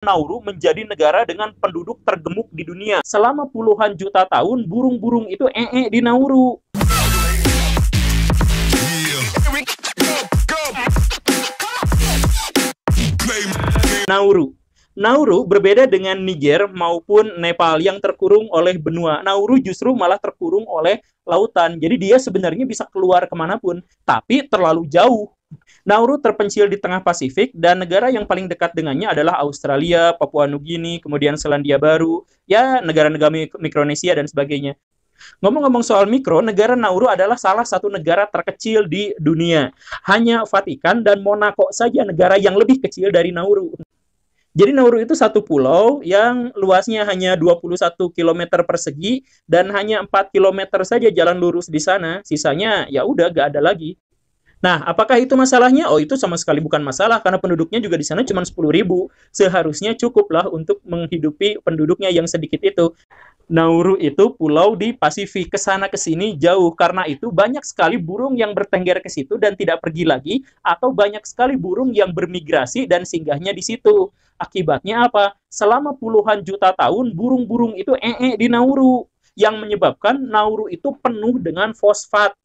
Nauru menjadi negara dengan penduduk tergemuk di dunia. Selama puluhan juta tahun, burung-burung itu di Nauru. Nauru berbeda dengan Niger maupun Nepal yang terkurung oleh benua. Nauru justru malah terkurung oleh lautan. Jadi dia sebenarnya bisa keluar kemanapun, tapi terlalu jauh. Nauru terpencil di tengah Pasifik dan negara yang paling dekat dengannya adalah Australia, Papua Nugini, kemudian Selandia Baru, ya negara-negara Mikronesia dan sebagainya. Ngomong-ngomong soal mikro, negara Nauru adalah salah satu negara terkecil di dunia. Hanya Vatikan dan Monaco saja negara yang lebih kecil dari Nauru. Jadi Nauru itu satu pulau yang luasnya hanya 21 km persegi dan hanya 4 km saja jalan lurus di sana. Sisanya ya udah gak ada lagi. Nah, apakah itu masalahnya? Oh, itu sama sekali bukan masalah, karena penduduknya juga di sana cuma 10.000. Seharusnya cukuplah untuk menghidupi penduduknya yang sedikit itu. Nauru itu pulau di Pasifik, kesana kesini jauh. Karena itu banyak sekali burung yang bertengger ke situ dan tidak pergi lagi, atau banyak sekali burung yang bermigrasi dan singgahnya di situ. Akibatnya apa? Selama puluhan juta tahun, burung-burung itu di Nauru, yang menyebabkan Nauru itu penuh dengan fosfat.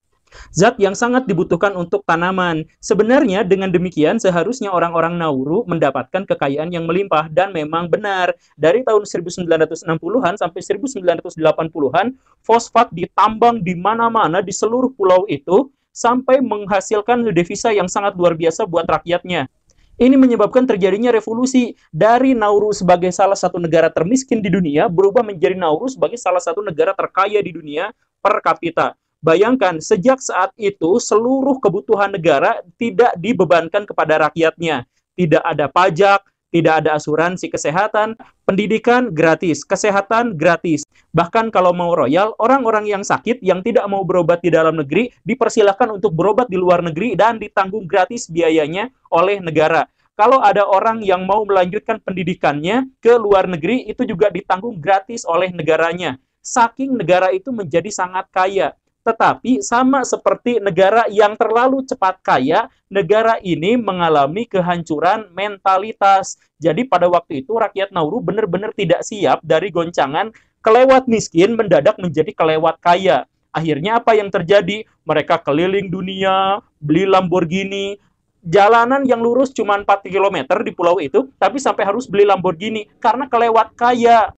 Zat yang sangat dibutuhkan untuk tanaman. Sebenarnya dengan demikian seharusnya orang-orang Nauru mendapatkan kekayaan yang melimpah, dan memang benar. Dari tahun 1960-an sampai 1980-an, fosfat ditambang di mana-mana di seluruh pulau itu sampai menghasilkan devisa yang sangat luar biasa buat rakyatnya. Ini menyebabkan terjadinya revolusi dari Nauru sebagai salah satu negara termiskin di dunia berubah menjadi Nauru sebagai salah satu negara terkaya di dunia per kapita. Bayangkan, sejak saat itu seluruh kebutuhan negara tidak dibebankan kepada rakyatnya. Tidak ada pajak, tidak ada asuransi kesehatan, pendidikan gratis, kesehatan gratis. Bahkan kalau mau royal, orang-orang yang sakit yang tidak mau berobat di dalam negeri dipersilakan untuk berobat di luar negeri dan ditanggung gratis biayanya oleh negara. Kalau ada orang yang mau melanjutkan pendidikannya ke luar negeri, itu juga ditanggung gratis oleh negaranya. Saking negara itu menjadi sangat kaya. Tetapi sama seperti negara yang terlalu cepat kaya, negara ini mengalami kehancuran mentalitas. Jadi pada waktu itu rakyat Nauru benar-benar tidak siap dari goncangan kelewat miskin mendadak menjadi kelewat kaya. Akhirnya apa yang terjadi? Mereka keliling dunia, beli Lamborghini, jalanan yang lurus cuma 4 km di pulau itu, tapi sampai harus beli Lamborghini karena kelewat kaya.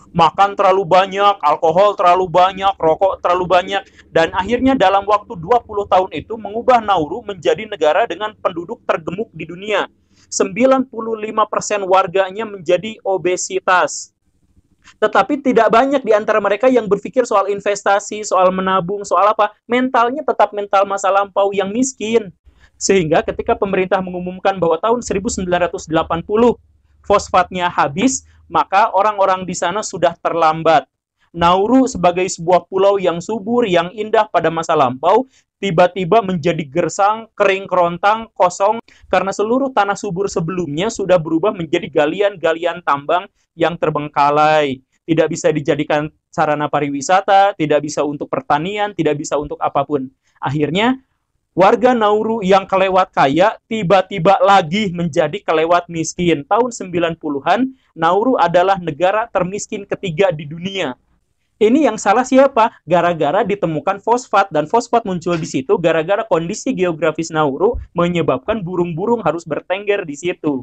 Makan terlalu banyak, alkohol terlalu banyak, rokok terlalu banyak, dan akhirnya dalam waktu 20 tahun itu mengubah Nauru menjadi negara dengan penduduk tergemuk di dunia. 95% warganya menjadi obesitas. Tetapi tidak banyak di antara mereka yang berpikir soal investasi, soal menabung, soal apa. Mentalnya tetap mental masa lampau yang miskin. Sehingga ketika pemerintah mengumumkan bahwa tahun 1980 fosfatnya habis, maka orang-orang di sana sudah terlambat. Nauru sebagai sebuah pulau yang subur, yang indah pada masa lampau, tiba-tiba menjadi gersang, kering kerontang, kosong, karena seluruh tanah subur sebelumnya sudah berubah menjadi galian-galian tambang yang terbengkalai. Tidak bisa dijadikan sarana pariwisata, tidak bisa untuk pertanian, tidak bisa untuk apapun. Akhirnya, warga Nauru yang kelewat kaya tiba-tiba lagi menjadi kelewat miskin. Tahun 90-an, Nauru adalah negara termiskin ketiga di dunia. Ini yang salah siapa? Gara-gara ditemukan fosfat, dan fosfat muncul di situ gara-gara kondisi geografis Nauru menyebabkan burung-burung harus bertengger di situ.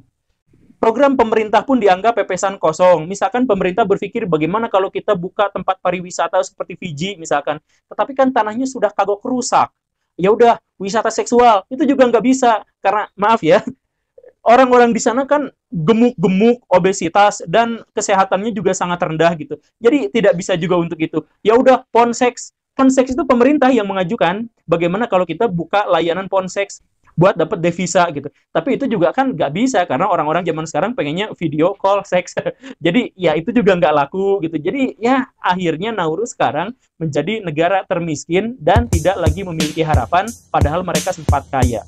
Program pemerintah pun dianggap pepesan kosong. Misalkan pemerintah berpikir bagaimana kalau kita buka tempat pariwisata seperti Fiji misalkan. Tetapi kan tanahnya sudah kagok rusak. Ya udah, wisata seksual itu juga nggak bisa, karena maaf ya, orang-orang di sana kan gemuk-gemuk, obesitas, dan kesehatannya juga sangat rendah gitu. Jadi tidak bisa juga untuk itu. Ya udah, ponseks itu pemerintah yang mengajukan. Bagaimana kalau kita buka layanan ponseks buat dapat devisa gitu. Tapi itu juga kan nggak bisa, karena orang-orang zaman sekarang pengennya video call seks. Jadi ya itu juga nggak laku gitu. Jadi ya akhirnya Nauru sekarang menjadi negara termiskin dan tidak lagi memiliki harapan, padahal mereka sempat kaya.